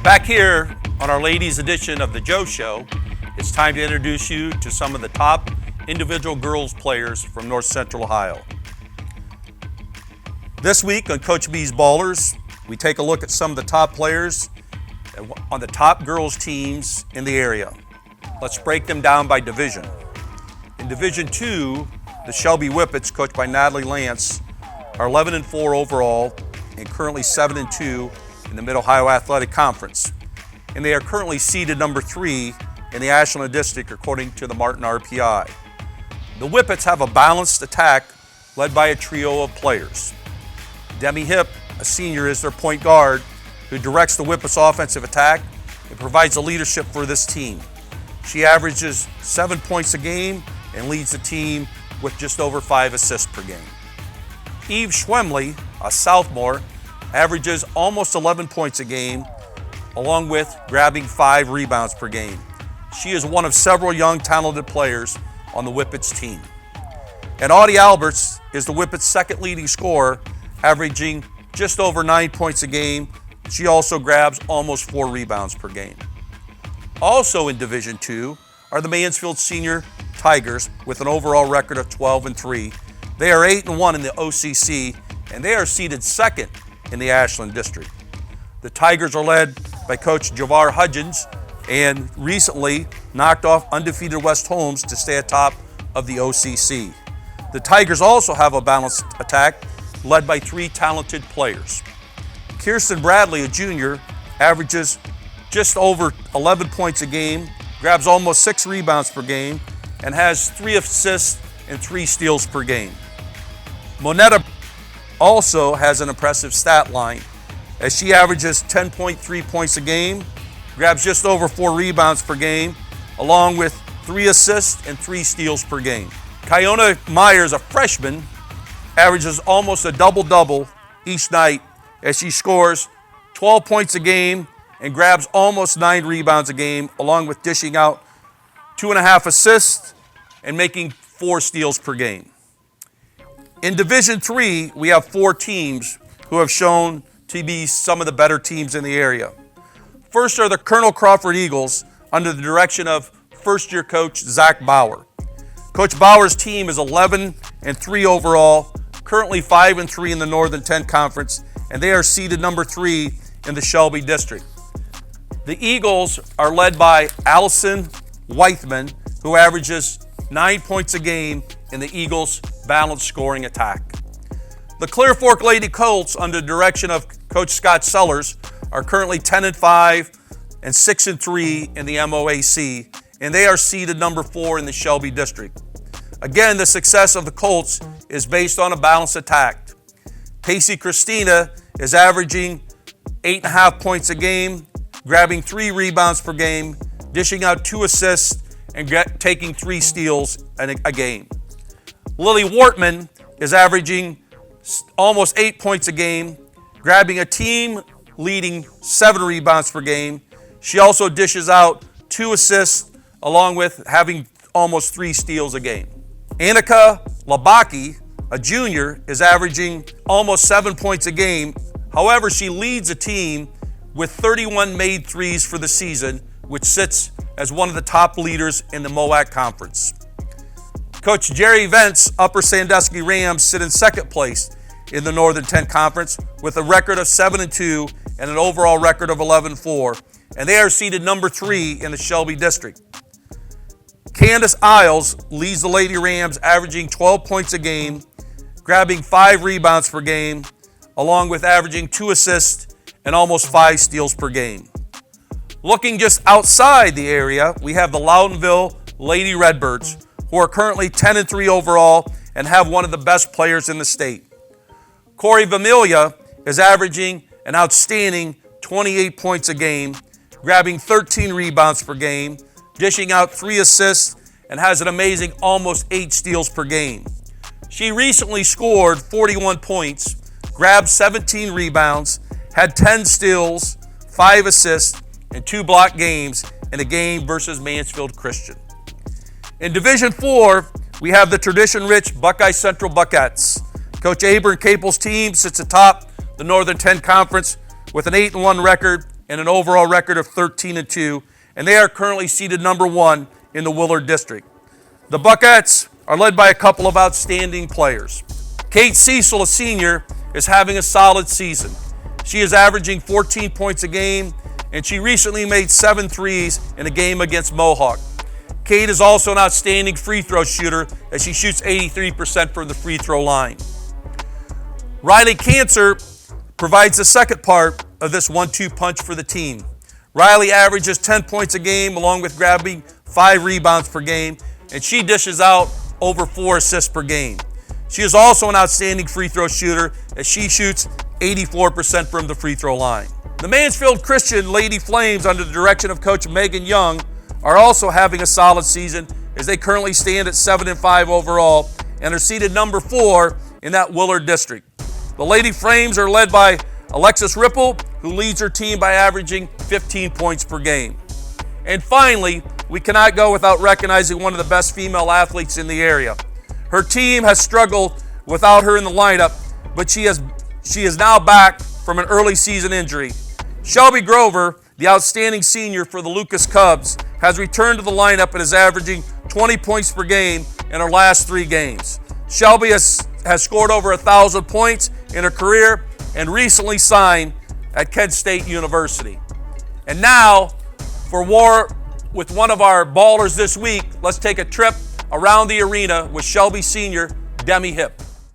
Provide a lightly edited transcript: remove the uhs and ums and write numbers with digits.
Back here on our ladies edition of the Joe Show, it's time to introduce you to some of the top individual girls players from North Central Ohio. This week on Coach B's Ballers, we take a look at some of the top players on the top girls teams in the area. Let's break them down by division. In Division 2, the Shelby Whippets, coached by Natalie Lance, are 11-4 overall and currently 7-2 in the Mid-Ohio Athletic Conference. And they are currently seeded number 3 in the Ashland District according to the Martin RPI. The Whippets have a balanced attack led by a trio of players. Demi Hipp, a senior, is their point guard who directs the Whippets' offensive attack and provides the leadership for this team. She averages 7 points a game and leads the team with just over 5 assists per game. Eve Schwemley, a sophomore, averages almost 11 points a game, along with grabbing 5 rebounds per game. She is one of several young, talented players on the Whippets team. And Audie Alberts is the Whippets' second leading scorer, averaging just over 9 points a game. She also grabs almost 4 rebounds per game. Also in Division 2 are the Mansfield Senior Tigers with an overall record of 12-3. They are 8-1 in the OCC, and they are seeded second in the Ashland District. The Tigers are led by Coach Javar Hudgens and recently knocked off undefeated West Holmes to stay atop of the OCC. The Tigers also have a balanced attack led by 3 talented players. Kirsten Bradley, a junior, averages just over 11 points a game, grabs almost 6 rebounds per game, and has 3 assists and 3 steals per game. Monetta also has an impressive stat line as she averages 10.3 points a game, grabs just over 4 rebounds per game, along with 3 assists and 3 steals per game. Kiona Myers, a freshman, averages almost a double-double each night as she scores 12 points a game and grabs almost 9 rebounds a game, along with dishing out 2.5 assists and making 4 steals per game. In Division 3, we have 4 teams who have shown to be some of the better teams in the area. First are the Colonel Crawford Eagles under the direction of first-year coach Zach Bauer. Coach Bauer's team is 11-3 overall, currently 5-3 in the Northern 10 Conference, and they are seeded number 3 in the Shelby District. The Eagles are led by Allison Weithman, who averages 9 points a game in the Eagles' balanced scoring attack. The Clear Fork Lady Colts, under the direction of Coach Scott Sellers, are currently 10-5 and 6-3 in the MOAC, and they are seeded number 4 in the Shelby District. Again, the success of the Colts is based on a balanced attack. Pacey Christina is averaging 8.5 points a game, grabbing 3 rebounds per game, dishing out 2 assists, and taking 3 steals a game. Lily Wortman is averaging almost 8 points a game, grabbing a team-leading 7 rebounds per game. She also dishes out 2 assists, along with having almost 3 steals a game. Annika Labaki, a junior, is averaging almost 7 points a game. However, she leads a team with 31 made threes for the season, which sits as one of the top leaders in the MOAC Conference. Coach Jerry Vance, Upper Sandusky Rams, sit in second place in the Northern 10 Conference with a record of 7-2 and an overall record of 11-4, and they are seeded number 3 in the Shelby District. Candace Isles leads the Lady Rams, averaging 12 points a game, grabbing 5 rebounds per game, along with averaging 2 assists and almost 5 steals per game. Looking just outside the area, we have the Loudonville Lady Redbirds, who are currently 10-3 overall and have one of the best players in the state. Corey Vamilia is averaging an outstanding 28 points a game, grabbing 13 rebounds per game, dishing out 3 assists, and has an amazing almost 8 steals per game. She recently scored 41 points, grabbed 17 rebounds, had 10 steals, 5 assists, and 2 block games in a game versus Mansfield Christian. In Division 4, we have the tradition-rich Buckeye Central Buckettes. Coach Abram Capel's team sits atop the Northern 10 Conference with an 8-1 record and an overall record of 13-2, and they are currently seated number 1 in the Willard District. The Buckettes are led by a couple of outstanding players. Kate Cecil, a senior, is having a solid season. She is averaging 14 points a game, and she recently made 7 threes in a game against Mohawk. Kate is also an outstanding free throw shooter as she shoots 83% from the free throw line. Riley Cancer provides the second part of this 1-2 punch for the team. Riley averages 10 points a game along with grabbing 5 rebounds per game, and she dishes out over 4 assists per game. She is also an outstanding free throw shooter as she shoots 84% from the free throw line. The Mansfield Christian Lady Flames, under the direction of Coach Megan Young, are also having a solid season as they currently stand at 7-5 overall and are seated number 4 in that Willard District. The Lady Flames are led by Alexis Ripple, who leads her team by averaging 15 points per game. And finally, we cannot go without recognizing one of the best female athletes in the area. Her team has struggled without her in the lineup, but she is now back from an early season injury. Shelby Grover, the outstanding senior for the Lucas Cubs, has returned to the lineup and is averaging 20 points per game in her last 3 games. Shelby has scored over 1,000 points in her career and recently signed at Kent State University. And now, for war with one of our ballers this week, let's take a trip around the arena with Shelby senior Demi Hipp.